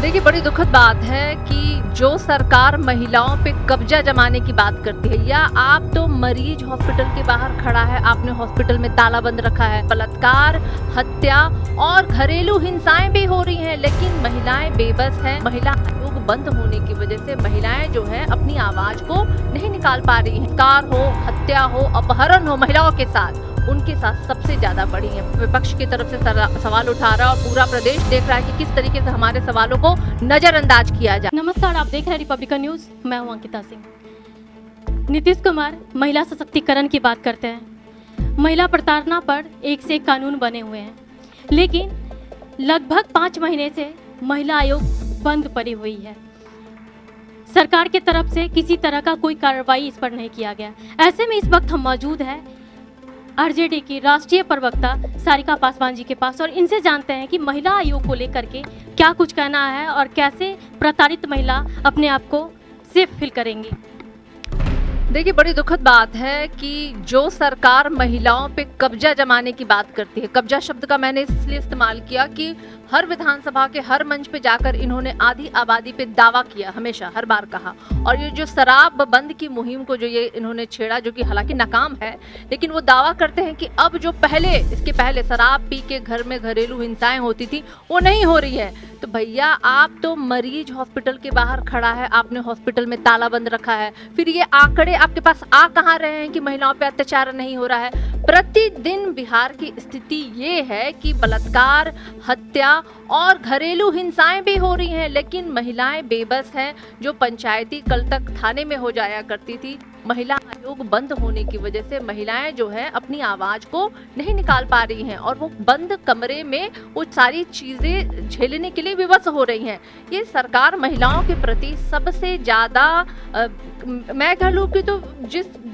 देखिए, बड़ी दुखद बात है कि जो सरकार महिलाओं पे कब्जा जमाने की बात करती है, या आप तो मरीज हॉस्पिटल के बाहर खड़ा है, आपने हॉस्पिटल में ताला बंद रखा है, बलात्कार, हत्या और घरेलू हिंसाएं भी हो रही हैं, लेकिन महिलाएं बेबस हैं। महिला आयोग बंद होने की वजह से महिलाएं जो है अपनी आवाज को नहीं निकाल पा रही हैं। कार हो, हत्या हो, अपहरण हो, महिलाओं के साथ उनके साथ सबसे ज्यादा बढ़ी है। विपक्ष की तरफ से सवाल उठा रहा है और पूरा प्रदेश देख रहा है कि किस तरीके से हमारे सवालों को नजरअंदाज किया जाए। नमस्कार, आप देख रहे हैं रिपब्लिकन न्यूज। मैं हूं अंकिता सिंह। नीतीश कुमार महिला सशक्तिकरण की बात करते हैं। महिला प्रताड़ना पर एक से एक कानून बने हुए हैं, लेकिन लगभग 5 महीने से महिला आयोग बंद पड़ी हुई है। सरकार की तरफ से किसी तरह का कोई कार्रवाई इस पर नहीं किया गया। ऐसे में इस वक्त हम मौजूद हैं आरजेडी की राष्ट्रीय प्रवक्ता सारिका पासवान जी के पास, और इनसे जानते हैं कि महिला आयोग को लेकर के क्या कुछ कहना है और कैसे प्रताड़ित महिला अपने आप को सेफ फील करेंगी। देखिए, बड़ी दुखद बात है कि जो सरकार महिलाओं पे कब्जा जमाने की बात करती है, कब्जा शब्द का मैंने इसलिए इस्तेमाल किया कि हर विधानसभा के हर मंच पे जाकर इन्होंने आधी आबादी पे दावा किया, हमेशा हर बार कहा। और ये जो शराब बंद की मुहिम को जो ये इन्होंने छेड़ा, जो कि हालांकि नाकाम है, लेकिन वो दावा करते हैं कि अब जो इसके पहले शराब पी के घर में घरेलू हिंसाएं होती थी वो नहीं हो रही है। तो भैया, आप तो मरीज हॉस्पिटल के बाहर खड़ा है, आपने हॉस्पिटल में ताला बंद रखा है, फिर ये आंकड़े आपके पास आ कहाँ रहे हैं कि महिलाओं पे अत्याचार नहीं हो रहा है? प्रतिदिन बिहार की स्थिति ये है कि बलात्कार, हत्या और घरेलू हिंसाएं भी हो रही हैं, लेकिन महिलाएं बेबस हैं। जो पंचायती कल तक थाने में हो जाया करती थी, महिला आयोग बंद होने की वजह से महिलाएं जो है अपनी आवाज को नहीं निकाल पा रही हैं और वो बंद कमरे में वो सारी चीजें झेलने के लिए विवश हो रही हैं। ये सरकार महिलाओं के प्रति सबसे ज्यादा मैं कह लूं कि तो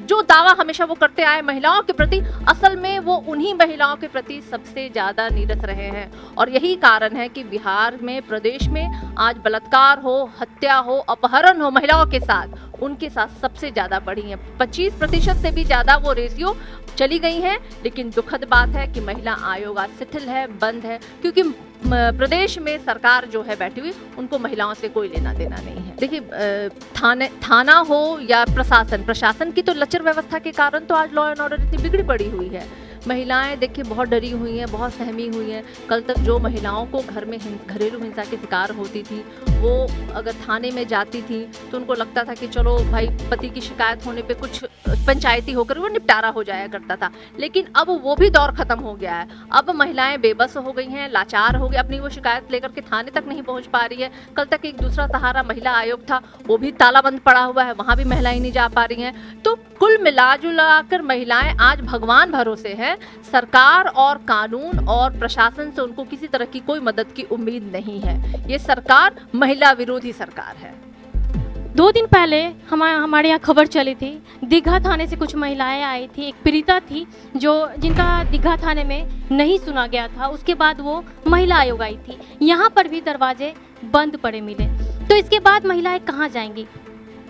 जो दावा हमेशा वो करते आए महिलाओं के प्रति, असल में वो उन्हीं महिलाओं के प्रति सबसे ज्यादा नीरस रहे हैं। और यही कारण है कि बिहार में, प्रदेश में आज बलात्कार हो, हत्या हो, अपहरण हो, महिलाओं के साथ उनके साथ सबसे ज्यादा बढ़ी है। 25% से भी ज्यादा वो रेशियो चली गई है। लेकिन दुखद बात है कि महिला आयोग आज शिथिल है, बंद है, क्योंकि प्रदेश में सरकार जो है बैठी हुई, उनको महिलाओं से कोई लेना देना नहीं है। देखिए, थाना हो या प्रशासन की तो लचर व्यवस्था के कारण तो आज लॉ एंड ऑर्डर इतनी बिगड़ी पड़ी हुई है। महिलाएं देखिए बहुत डरी हुई हैं, बहुत सहमी हुई हैं। कल तक जो महिलाओं को घर में घरेलू हिंसा के शिकार होती थी, वो अगर थाने में जाती थी तो उनको लगता था कि चलो भाई, पति की शिकायत होने पे कुछ पंचायती होकर वो निपटारा हो जाया करता था। लेकिन अब वो भी दौर खत्म हो गया है। अब महिलाएं बेबस हो गई हैं, लाचार हो गई, अपनी वो शिकायत लेकर के थाने तक नहीं पहुंच पा रही है। कल तक एक दूसरा सहारा महिला आयोग था, वो भी ताला बंद पड़ा हुआ है, वहां भी महिलाएं नहीं जा पा रही हैं। तो कुल मिला जुला कर महिलाएं आज भगवान भरोसे हैं। सरकार और कानून और प्रशासन से उनको किसी तरह की कोई मदद की उम्मीद नहीं है। ये सरकार महिला विरोधी सरकार है। 2 दिन पहले हमारे यहाँ खबर चली थी, दीघा थाने से कुछ महिलाएं आई थी। एक पीड़िता थी जिनका दीघा थाने में नहीं सुना गया था। उसके बाद वो महिला आयोग आई थी, यहाँ पर भी दरवाजे बंद पड़े मिले। तो इसके बाद महिलाएं कहाँ जाएंगी,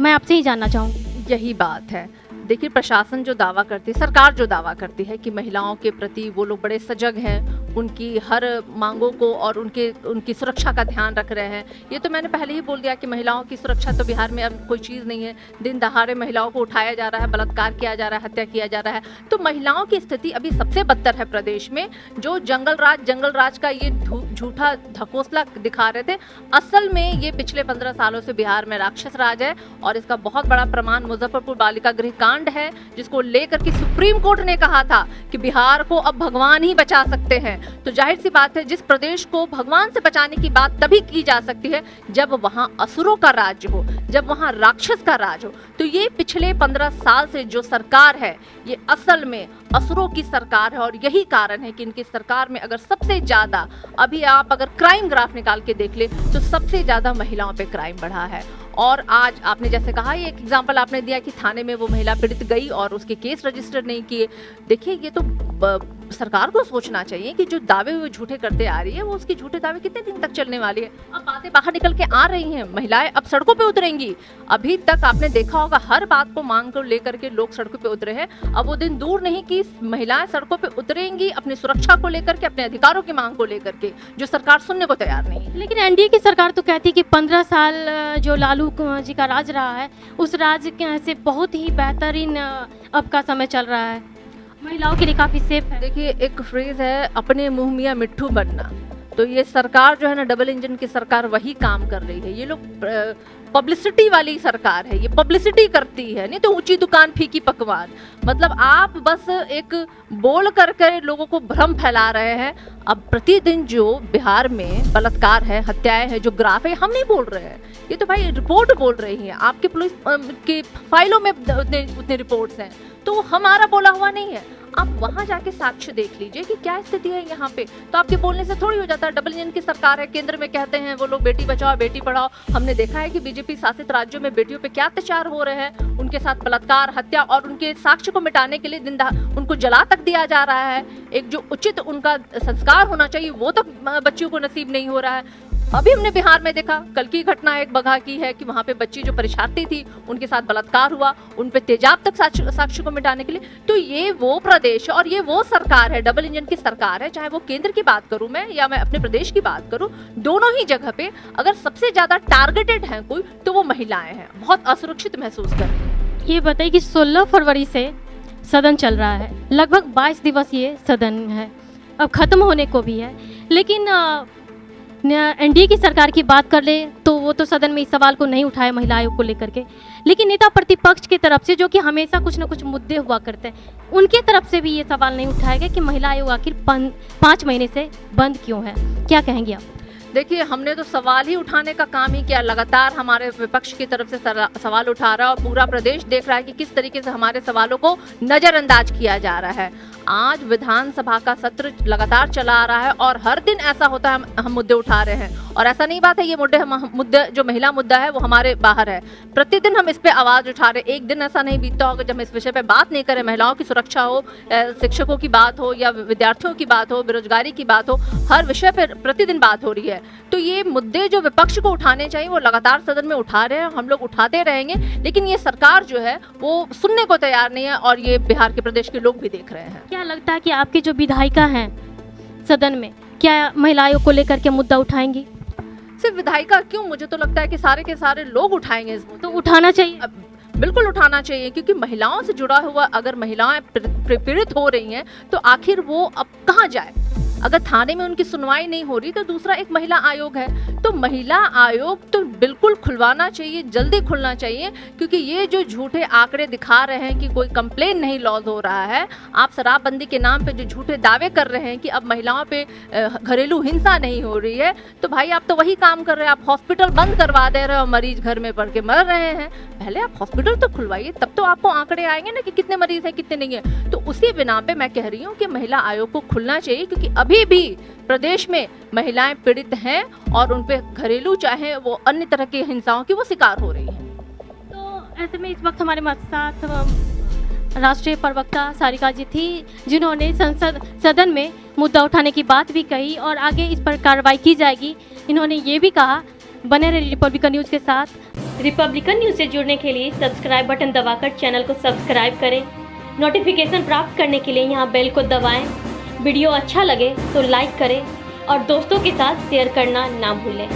मैं आपसे ही जानना चाहूँगी। यही बात है। देखिए, प्रशासन जो दावा करती है, सरकार जो दावा करती है कि महिलाओं के प्रति वो लोग बड़े सजग हैं, उनकी हर मांगों को और उनकी सुरक्षा का ध्यान रख रहे हैं। ये तो मैंने पहले ही बोल दिया कि महिलाओं की सुरक्षा तो बिहार में अब कोई चीज़ नहीं है। दिन दहाड़े महिलाओं को उठाया जा रहा है, बलात्कार किया जा रहा है, हत्या किया जा रहा है। तो महिलाओं की स्थिति अभी सबसे बदतर है प्रदेश में। जो जंगल राज का ये झूठा ढकोसला दिखा रहे थे, असल में ये पिछले 15 सालों से बिहार में राक्षस राज है। और इसका बहुत बड़ा प्रमाण मुजफ्फरपुर बालिका गृह कांड है, जिसको लेकर के सुप्रीम कोर्ट ने कहा था कि बिहार को अब भगवान ही बचा सकते हैं। तो जाहिर सी बात है, जिस प्रदेश को भगवान से बचाने की बात तभी की जा सकती है जब वहां असुरों का राज्य हो, जब वहां राक्षस का राज हो। तो ये पिछले 15 साल से जो सरकार है, ये असल में असुरों की सरकार है। और यही कारण है कि इनकी सरकार में अगर सबसे ज्यादा, अभी आप अगर क्राइम ग्राफ निकाल के देख ले तो सबसे ज्यादा महिलाओं पे क्राइम बढ़ा है। और आज आपने जैसे कहा, ये एक एग्जाम्पल आपने दिया कि थाने में वो महिला पीड़ित गई और उसके केस रजिस्टर नहीं किए। देखिए, ये तो सरकार को सोचना चाहिए कि जो दावे वो झूठे करते आ रही है, वो उसके झूठे दावे कितने दिन तक चलने वाली है। अब बातें बाहर निकल के आ रही हैं, महिलाएं अब सड़कों पे उतरेंगी। अभी तक आपने देखा होगा हर बात को मांग को लेकर के लोग सड़कों पे उतरे हैं। अब वो दिन दूर नहीं कि महिलाएं सड़कों पे उतरेंगी अपनी सुरक्षा को लेकर के, अपने अधिकारों की मांग को लेकर के, जो सरकार सुनने को तैयार नहीं है। लेकिन एनडीए की सरकार तो कहती है कि 15 साल जो लालू जी का राज रहा है, उस राज से बहुत ही बेहतरीन अब का समय चल रहा है, महिलाओं के लिए काफ़ी सेफ है। देखिए, एक फ्रेज है अपने मुंह मियां मिट्ठू बनना, तो ये सरकार जो है ना, डबल इंजन की सरकार वही काम कर रही है। ये लोग पब्लिसिटी वाली सरकार है, ये पब्लिसिटी करती है, नहीं तो ऊंची दुकान फीकी पकवान। मतलब आप बस एक बोल करके लोगों को भ्रम फैला रहे हैं। अब प्रतिदिन जो बिहार में बलात्कार है, हत्याएं हैं, जो ग्राफ है, हम नहीं बोल रहे हैं, ये तो भाई रिपोर्ट बोल रही है। आपके पुलिस की फाइलों में उतने रिपोर्ट्स हैं, तो हमारा बोला हुआ नहीं है। आप वहां जाके साक्ष्य देख लीजिए कि क्या स्थिति है यहाँ पे, तो आपके बोलने से थोड़ी हो जाता है। डबल इंजन की सरकार है, केंद्र में कहते हैं वो लोग बेटी बचाओ बेटी पढ़ाओ। हमने देखा है कि बीजेपी शासित राज्यों में बेटियों पे क्या अत्याचार हो रहे हैं, उनके साथ बलात्कार, हत्या, और उनके साक्ष्य को मिटाने के लिए उनको जला तक दिया जा रहा है। एक जो उचित उनका संस्कार होना चाहिए वो तो बच्चियों को नसीब नहीं हो रहा है। अभी हमने बिहार में देखा, कल की घटना एक बगहा की है कि वहां पे बच्ची जो परीक्षार्थी थी, उनके साथ बलात्कार हुआ, उन पे तेजाब तक साक्ष्य को मिटाने के लिए। तो ये वो प्रदेश और ये वो सरकार है, डबल इंजन की सरकार है। चाहे वो केंद्र की बात करूं मैं या मैं अपने प्रदेश की बात करूं, दोनों ही जगह पे अगर सबसे ज्यादा टारगेटेड है कोई, तो वो महिलाएं हैं। बहुत असुरक्षित महसूस कर रही है। ये बताइए कि 16 फरवरी से सदन चल रहा है, लगभग 22 दिवस ये सदन है, अब खत्म होने को भी है। लेकिन एनडीए की सरकार की बात कर ले तो वो तो सदन में इस सवाल को नहीं उठाए महिला आयोग को लेकर के, लेकिन नेता प्रतिपक्ष की तरफ से, जो कि हमेशा कुछ न कुछ मुद्दे हुआ करते हैं, उनके तरफ से भी ये सवाल नहीं उठाया गया कि महिला आयोग आखिर 5 महीने से बंद क्यों है। क्या कहेंगे आप? देखिए, हमने तो सवाल ही उठाने का काम ही किया। लगातार हमारे विपक्ष की तरफ से सवाल उठा रहा है और पूरा प्रदेश देख रहा है कि किस तरीके से हमारे सवालों को नजरअंदाज किया जा रहा है। आज विधानसभा का सत्र लगातार चला आ रहा है और हर दिन ऐसा होता है, हम मुद्दे उठा रहे हैं। और ऐसा नहीं बात है ये मुद्दे जो महिला मुद्दा है वो हमारे बाहर है, प्रतिदिन हम इस पे आवाज उठा रहे। एक दिन ऐसा नहीं बीतता होगा जब हम इस विषय पे बात नहीं करें। महिलाओं की सुरक्षा हो, शिक्षकों की बात हो या विद्यार्थियों की बात हो, बेरोजगारी की बात हो, हर विषय पर प्रतिदिन बात हो रही है। तो ये मुद्दे जो विपक्ष को उठाने चाहिए वो लगातार सदन में उठा रहे हैं, हम लोग उठाते रहेंगे। लेकिन ये सरकार जो है वो सुनने को तैयार नहीं है और ये बिहार के प्रदेश के लोग भी देख रहे हैं। क्या लगता है कि आपकी जो विधायिका हैं सदन में, क्या महिला आयोग को लेकर के मुद्दा उठाएंगी? सिर्फ विधायिका क्यों, मुझे तो लगता है कि सारे के सारे लोग उठाएंगे इस मुद्दे। तो उठाना चाहिए, बिल्कुल उठाना चाहिए, क्योंकि महिलाओं से जुड़ा हुआ, अगर महिलाएं पीड़ित हो रही हैं तो आखिर वो अब कहाँ जाए। अगर थाने में उनकी सुनवाई नहीं हो रही तो दूसरा एक महिला आयोग है, तो महिला आयोग तो बिल्कुल खुलवाना चाहिए, जल्दी खुलना चाहिए। क्योंकि ये जो झूठे आंकड़े दिखा रहे हैं कि कोई कंप्लेन नहीं लॉन्च हो रहा है, आप शराबबंदी के नाम पे जो झूठे दावे कर रहे हैं कि अब महिलाओं पे घरेलू हिंसा नहीं हो रही है, तो भाई आप तो वही काम कर रहे हैं। आप हॉस्पिटल बंद करवा दे रहे हो, मरीज घर में पड़ के मर रहे हैं। पहले आप हॉस्पिटल तो खुलवाइए, तब तो आपको आंकड़े आएंगे ना कि कितने मरीज हैं कितने नहीं है। तो उसी बिना पे मैं कह रही हूँ कि महिला आयोग को खुलना चाहिए, क्योंकि अभी भी प्रदेश में महिलाएं पीड़ित हैं और उन पे घरेलू चाहे वो अन्य तरह की हिंसाओं की वो शिकार हो रही हैं। तो ऐसे में इस वक्त हमारे साथ राष्ट्रीय प्रवक्ता सारिका जी थी, जिन्होंने सदन में मुद्दा उठाने की बात भी कही और आगे इस पर कार्रवाई की जाएगी। इन्होंने ये भी कहा। बने रहे रिपब्लिकन न्यूज़ के साथ। रिपब्लिकन न्यूज़ से जुड़ने के लिए सब्सक्राइब बटन दबाकर चैनल को सब्सक्राइब करें। नोटिफिकेशन प्राप्त करने के लिए यहाँ बेल को दबाएं। वीडियो अच्छा लगे तो लाइक करें और दोस्तों के साथ शेयर करना ना भूलें।